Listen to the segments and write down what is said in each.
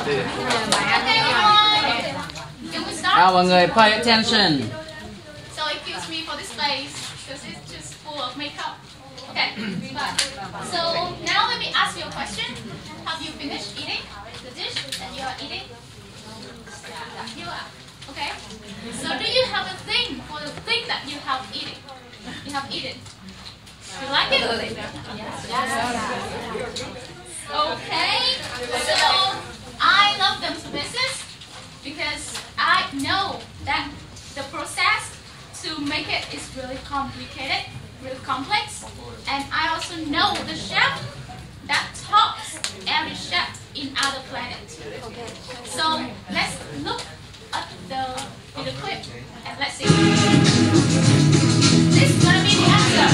Okay, everyone. Can we start? Nào mọi người pay attention. So excuse me for this face because it's just full of makeup. Okay. So now let me ask you a question. Have you finished eating the dish that you are eating? You are. Okay. So do you have a thing for the thing that you have eaten? You have eaten. You like it? Yes. Okay. So I love them to pieces because I know that the process to make it is really complicated, really complex, and I also know the chef that tops every chef in other planets. So let's look at the video clip and let's see. This is gonna be the answer.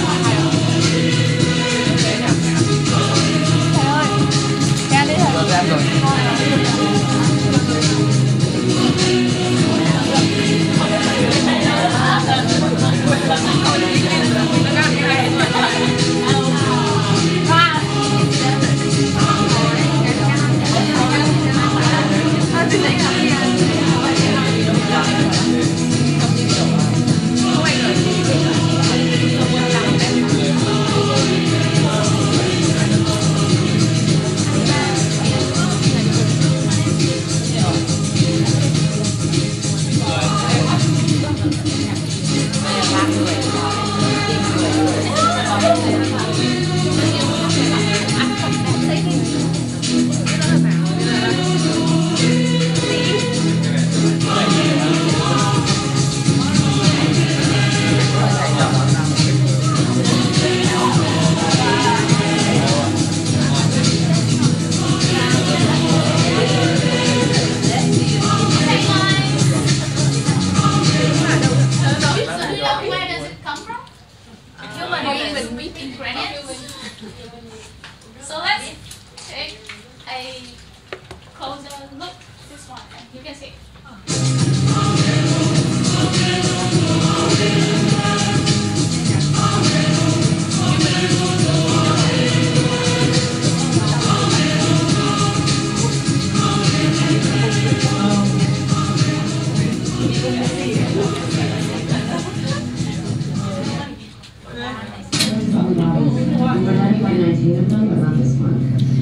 So let's take a closer look at this one, and you can see.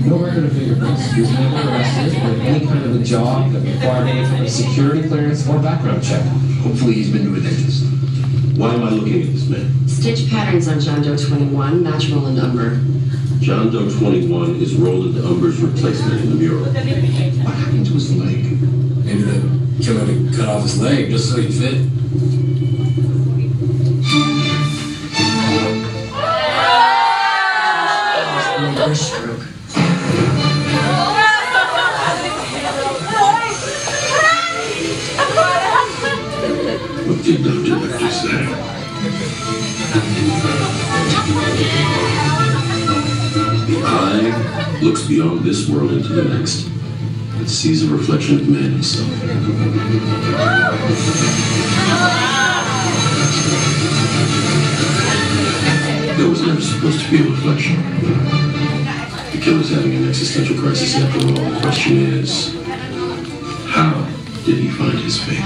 No record of fingerprints. He was never arrested for any kind of a job that required any kind of security clearance or background check. Hopefully he's been to a dentist. Why am I looking at this man? Stitch patterns on John Doe 21 match Roland Umber. John Doe 21 is Roland Umber's replacement in the mural. What happened to his leg? Maybe the killer had cut off his leg just so he'd fit. Stroke. What did Dr. Lecter say? The eye looks beyond this world into the next. It sees a reflection of man himself. There was never supposed to be a reflection. The killer's having an existential crisis after all. The question is, how did he find his fate?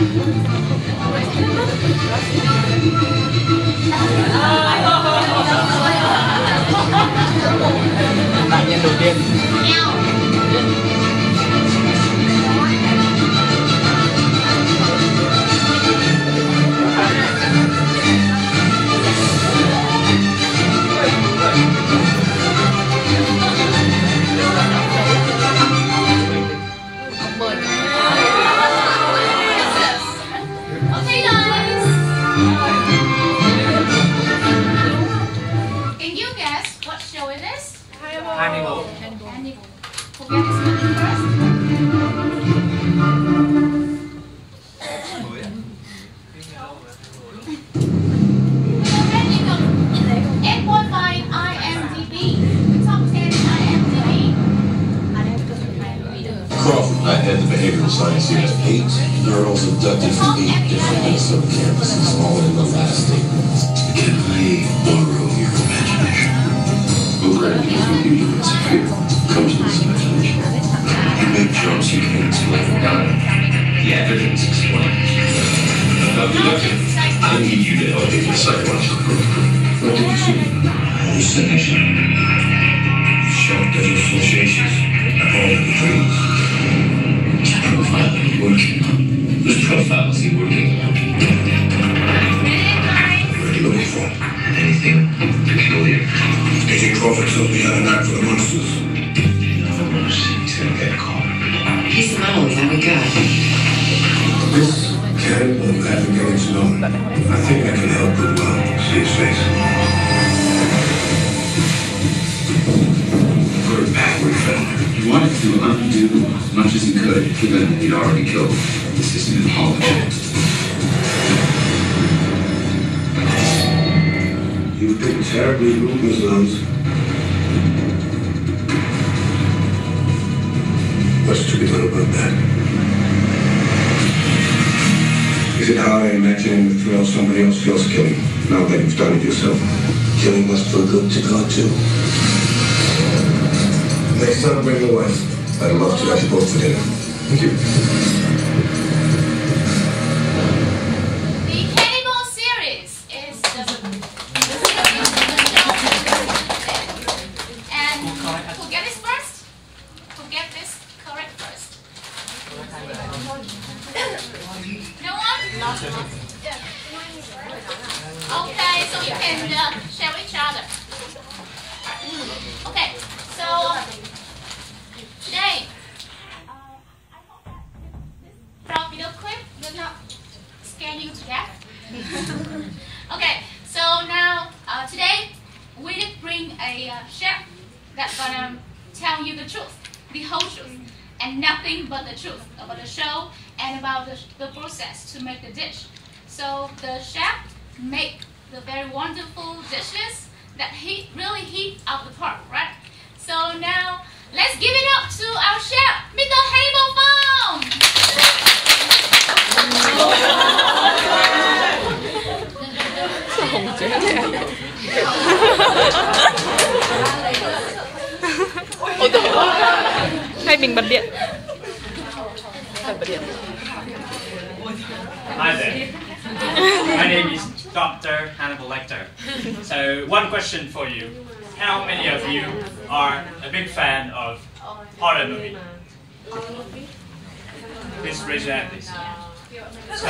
Nạn nhân đầu tiên. Animal. Who gets it first? I head the behavioral science unit. 8 girls abducted from 8 different Minnesota campuses, all in the last 8 months. Can I borrow your imagination? Well, granted, your confusion makes it fear. Comes with this imagination. You make jumps you can't dreams. Profiling working. Whose profile is he working on? What are you looking for? Anything peculiar? Agent Crawford told me you had a knack for the monsters. He's gonna get caught. He's the model that we got. This cannibal hasn't getting to know him. I think I can help with see his face. We're back, we're friendly. He wanted to undo as much as he could, given he'd already killed the assistant apologist. He was getting terribly rude, Miss Lums. What's to be done about that? Is it hard imagining the thrill somebody else feels killing, now that you've done it yourself? Killing must feel good to God, too. Next time, bring your wife. I'd love to have you both for dinner. Thank you. The Cannibal series is and who get this first? Who get this correct first? No one? Okay, so you can share with each other. Okay, so today, I hope that this short video clip will not scare you to death. Okay, so now today we did bring a chef that's gonna tell you the truth, the whole truth, and nothing but the truth about the show and about the process to make the dish. So the chef make the very wonderful dishes that really heat up the park, right? So now let's give it up to our chef, Mr. Hannibal Fong. Hay mình bật điện. Phải bật điện. Hi there. My name is Dr. Hannibal Lecter. So, one question for you. How many of you are a big fan of horror movie? Please raise your hand, please. So,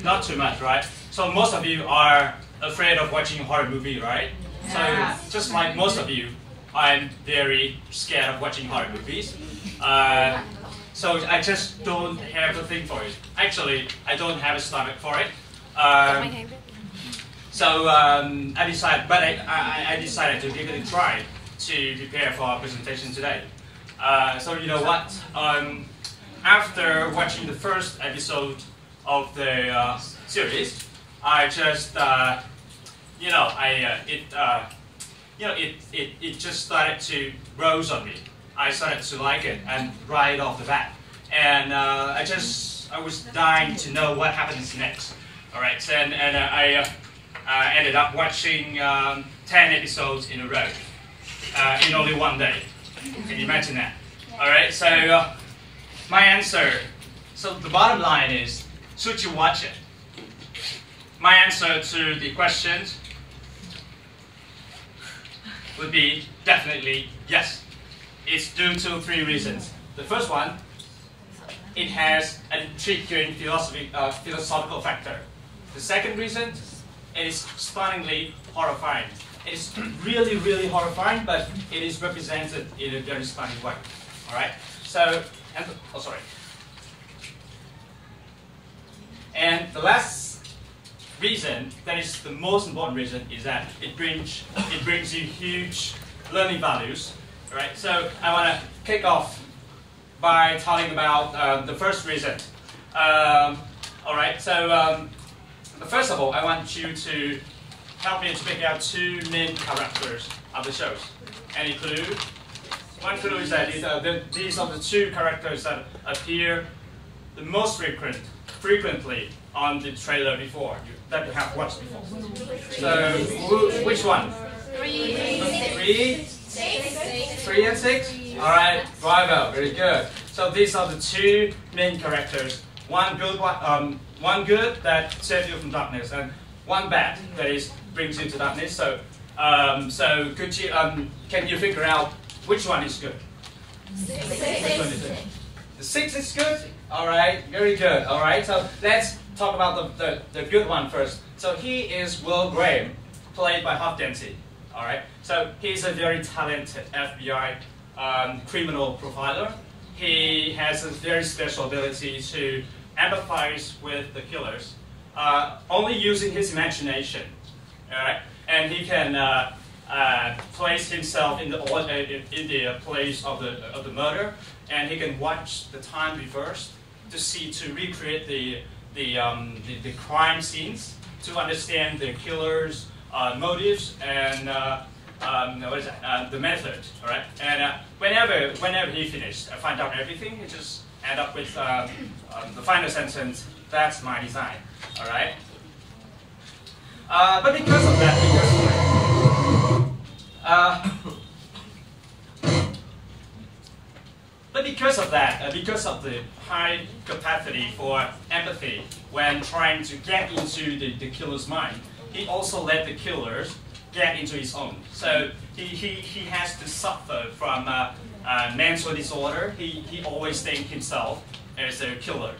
not too much, right? So, most of you are afraid of watching a horror movie, right? So, just like most of you, I'm very scared of watching horror movies. So I just don't have the thing for it. Actually, I don't have a stomach for it. So I decided to give it a try to prepare for our presentation today. So you know what? After watching the first episode of the series, I just it just started to rose on me. I started to like it and right off the bat, and I was dying to know what happens next. All right, and I ended up watching 10 episodes in a row in only one day. Can you imagine that? All right, so my answer. So the bottom line is, should you watch it? My answer to the questions would be definitely yes. It's due to 3 reasons. The first one, it has an intriguing philosophical factor. The second reason, it is stunningly horrifying. It is really, really horrifying, but it is represented in a very stunning way. All right. So, and the last reason, that is the most important reason, is that it brings you huge learning values. Right, so I want to kick off by talking about the first reason. All right, so first of all, I want you to help me to pick out 2 main characters of the shows. Any clue? One clue is that these are the 2 characters that appear the most frequently on the trailer before, that you have watched before. So, which one? 3, 3 and 6? Alright, bravo, very good. So these are the 2 main characters. One good that saves you from darkness, and one bad that brings you to darkness. So, can you figure out which one is good? The 6 is good? Alright, very good. Alright, so let's talk about the good one first. So he is Will Graham, played by Huff Dempsey. Alright, so he's a very talented FBI criminal profiler. He has a very special ability to empathize with the killers, only using his imagination. Alright, and he can place himself in the place of the murder, and he can watch the time reversed to recreate the crime scenes, to understand the killer's motives and the method. All right, and whenever he finished, find out everything, he just end up with the final sentence. That's my design. All right. But because of that, because of the high capacity for empathy when trying to get into the killer's mind, he also let the killers get into his own. So he has to suffer from mental disorder. He always thinks himself as a killer,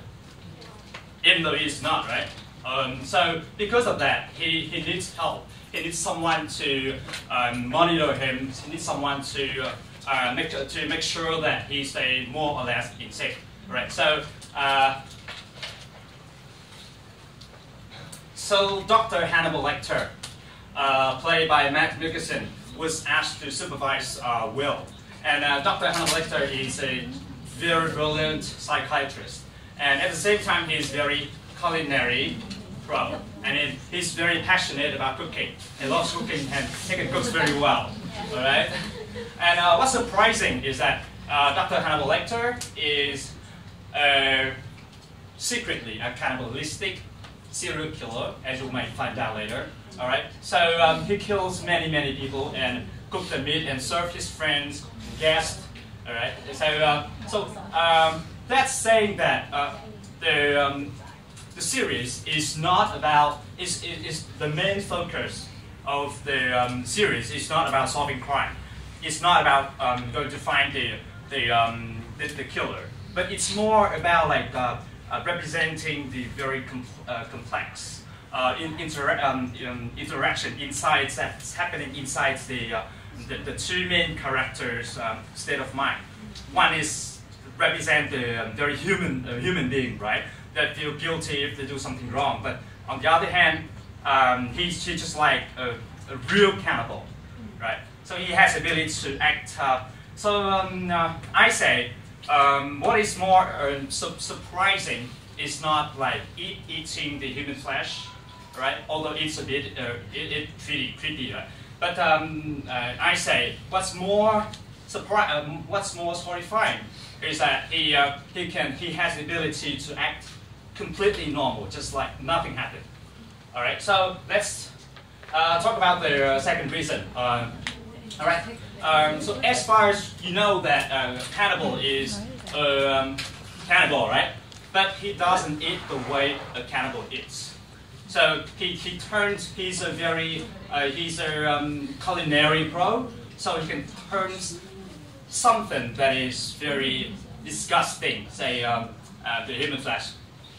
even though he's not, right? So because of that, he needs help. He needs someone to monitor him. He needs someone to make sure that he stays more or less in safe. Right. So Dr. Hannibal Lecter, played by Matt Nicholson, was asked to supervise Will. And Dr. Hannibal Lecter is a very brilliant psychiatrist, and at the same time, he's very culinary pro, and he's very passionate about cooking. He loves cooking, and he can cook very well. All right. And what's surprising is that Dr. Hannibal Lecter is secretly a cannibalistic serial killer, as you might find out later. All right. So he kills many people and cooks the meat and serves his friends, guests. All right. So that's saying that the series is not about is the main focus of the series is not about solving crime. It's not about going to find the killer, but it's more about like representing the very complex interaction inside that's happening inside the two main characters' state of mind. One is represent the very human being, right? That feel guilty if they do something wrong. But on the other hand, he's just like a real cannibal, right? So he has the ability to act. I say what is more surprising is not like eating the human flesh, right? Although it's a bit pretty creepy, right? But I say what's more horrifying is that he has the ability to act completely normal, just like nothing happened. All right, so let's talk about the second reason. All right. So as far as you know that Hannibal is cannibal, right? But he doesn't eat the way a cannibal eats. So he's a culinary pro. So he can turn something that is very disgusting, say the human flesh,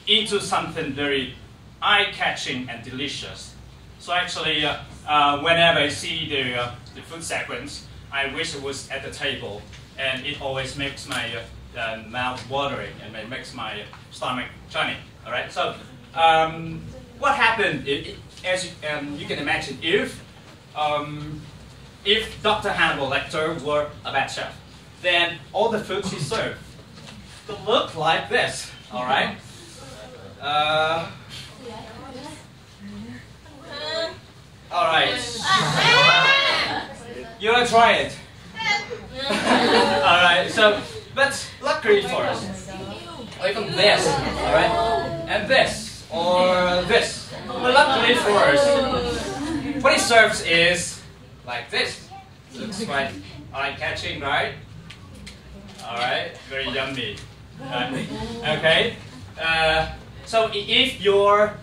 into something very eye-catching and delicious. So actually, whenever I see the food sequence, I wish it was at the table, and it always makes my mouth watering and it makes my stomach churning. All right. So what happened? As you can imagine, if Dr. Hannibal Lecter were a bad chef, then all the foods he served would look like this. All right. All right. You wanna try it? All right. So, but luckily for us, even this, all right, and this or this. But luckily for us, what he serves is like this. Looks quite eye-catching, right? All right. Very yummy. Okay. So if you're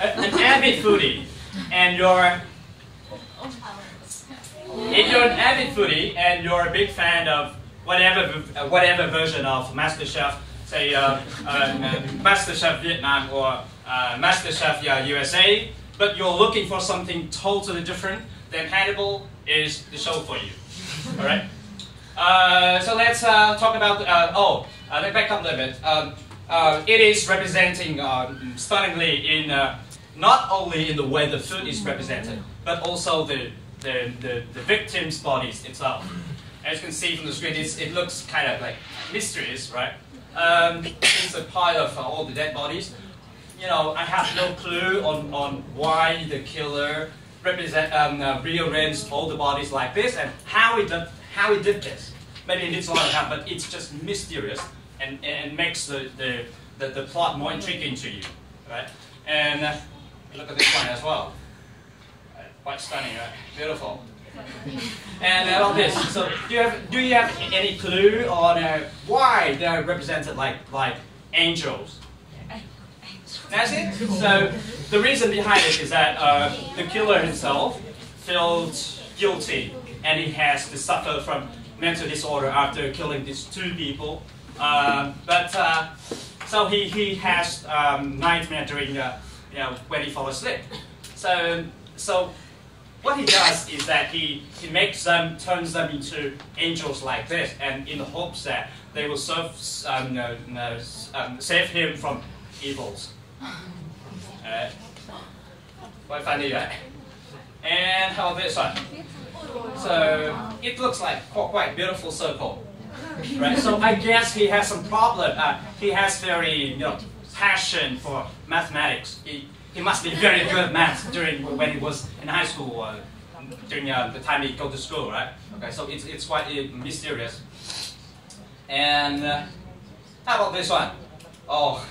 an avid foodie and you're a big fan of whatever version of MasterChef, say MasterChef Vietnam or MasterChef USA, but you're looking for something totally different, then Hannibal is the show for you. All right. So let's talk about. Let's back up a little bit. It is representing stunningly in not only in the way the food is represented, but also the victims' bodies itself. As you can see from the screen, it looks kind of like mysterious, right? It's a pile of all the dead bodies. You know, I have no clue on why the killer rearranged all the bodies like this and how he did this. Maybe it needs a lot of help, but it's just mysterious and makes the plot more intriguing to you, right? And look at this one as well. Quite stunning, right? Beautiful. And all this. So, do you have any clue on why they're represented like angels? That's it. So the reason behind it is that the killer himself feels guilty, and he has to suffer from mental disorder after killing these two people. So he has nightmare during when he falls asleep. So what he does is that he turns them into angels like this, and in the hopes that they will save him from evils. Quite funny, right? And how about this one? So it looks like quite beautiful circle, right? So I guess he has some problem. He has very passion for mathematics. He must be very good at math when he was in high school, during the time he go to school, right? Okay, so it's quite mysterious. And how about this one? Oh.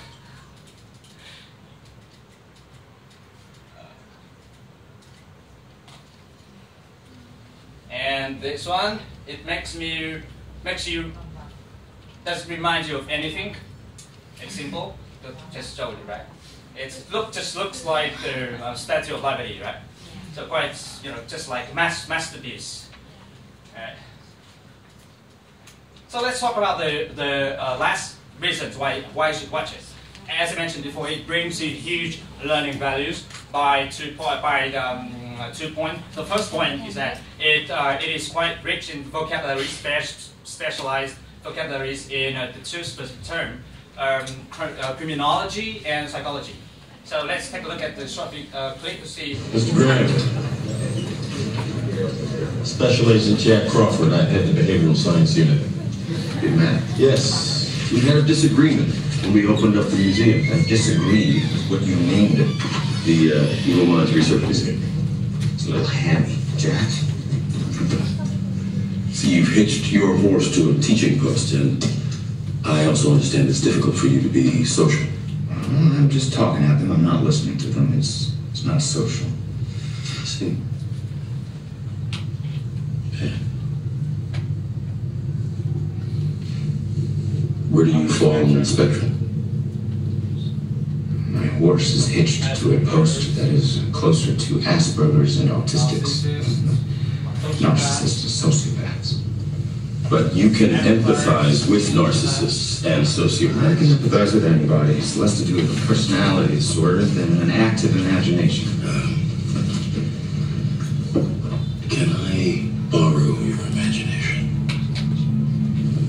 And this one, it doesn't remind you of anything. It's simple. Just showed it, right? Just looks like the Statue of Liberty, right? So quite, just like masterpiece. Right. So let's talk about the last reasons why you should watch it. As I mentioned before, it brings you huge learning values by 2 points. The first point is that it is quite rich in vocabulary, specialized vocabularies in the two specific terms, criminology and psychology. So let's take a look at the short clip to see. Mr. Graham, Special Agent Jack Crawford, I head the Behavioral Science Unit. Hey, man. Yes. We had a disagreement when we opened up the museum. And disagreed is what you named it. The Evil Minds Research Museum. It's a little heavy, Jack. See, you've hitched your horse to a teaching post, and I also understand it's difficult for you to be social. I'm just talking at them. I'm not listening to them. It's not social. I see. Yeah. Where do you fall on the spectrum? My horse is hitched to a post that is closer to Asperger's and autistics. Narcissists and sociopaths. But you can empathize with narcissists and I sociopaths. can empathize with anybody. It's less to do with a personality disorder than an active imagination. Can I borrow your imagination?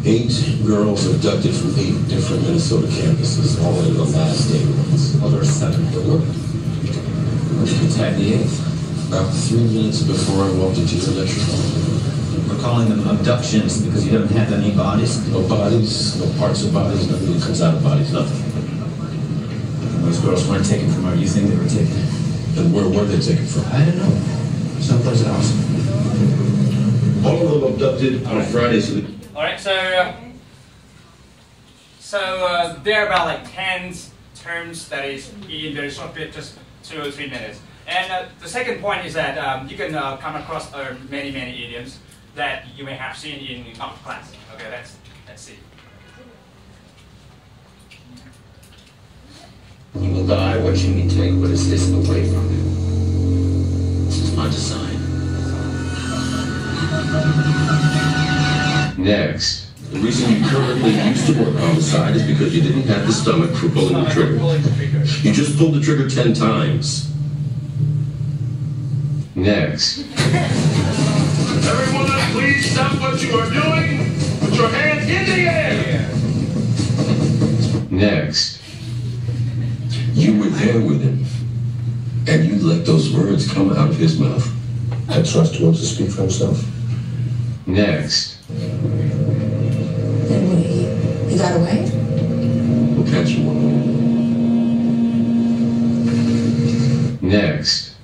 8 girls abducted from 8 different Minnesota campuses, all in the last 8 months. Well, there are 7 that were. When did you tag the 8th? About 3 minutes before I walked into your lecture hall. We're calling them abductions because you haven't had any bodies. No bodies, no parts of bodies, nothing that comes out of bodies, nothing. And those girls weren't taken from where you think they were taken. And where were they taken from? I don't know. Someplace else. All of them abducted on Friday. All right, so there are about like 10 terms that is in very short bit, just 2 or 3 minutes. And the second point is that you can come across many idioms that you may have seen in upper class. Okay, let's see. You will die watching me take what is his away from you. This is my design. Next, The reason you currently used to work on the side is because you didn't have the stomach for pulling the trigger. You just pulled the trigger 10 times. Next. Everyone, please stop what you are doing. Put your hand in the air. Next. You were there with him, and you let those words come out of his mouth. I trust him to speak for himself. Next. Then he got away? We'll catch you one more. Next.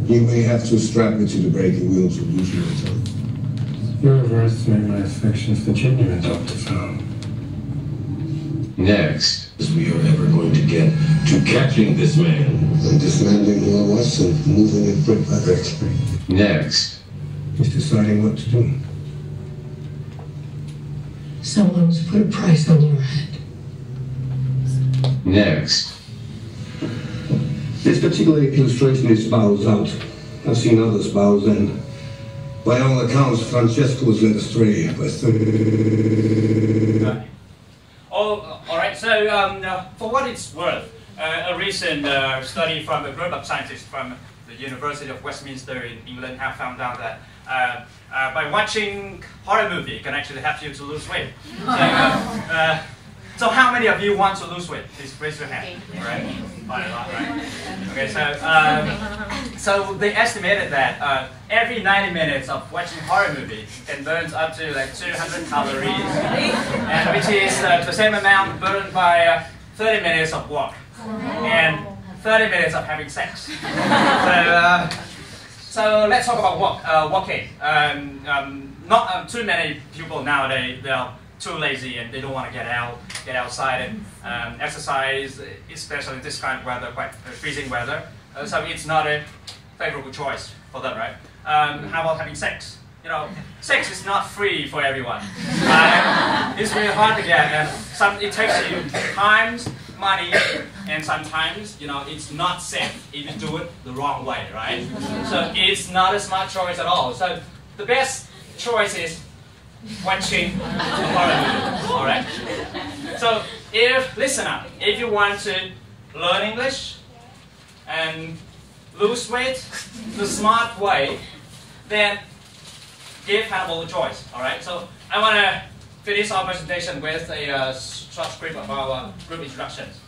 You may have to strap me to the braking wheels or lose your tongue. Your words make my affections for genuine, Dr. Phil. Next. As we are ever going to get to catching this man. And dismantling your Watson, moving it brick by brick. Next. He's deciding what to do. Someone's put a price on your head. Next. This particular illustration is bows out. I've seen others bows in. By all accounts, Francesco was led astray by All right, so for what it's worth, a recent study from a group of scientists from the University of Westminster in England have found out that by watching horror movie, it can actually help you to lose weight. So how many of you want to lose weight? Please raise your hand. All right, quite a lot, right? Okay, so they estimated that every 90 minutes of watching horror movie can burn up to like 200 calories, and which is the same amount burned by 30 minutes of walk and 30 minutes of having sex. So let's talk about walking. Not too many people nowadays, they are too lazy and they don't want to get outside and exercise, especially this kind of weather, quite freezing weather. So it's not a favorable choice for them, right? How about having sex? You know, sex is not free for everyone. It's really hard to get, and it takes you time, money, and sometimes, you know, it's not safe if you do it the wrong way, right? So it's not a smart choice at all. So the best choice is watching a horror movie, all right? So listen up, if you want to learn English and lose weight the smart way, then give Hannibal a choice, all right? So I want to finish our presentation with a short script of our group introductions.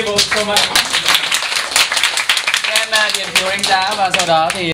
you both so much. Em điểm phiếu đánh giá và sau đó thì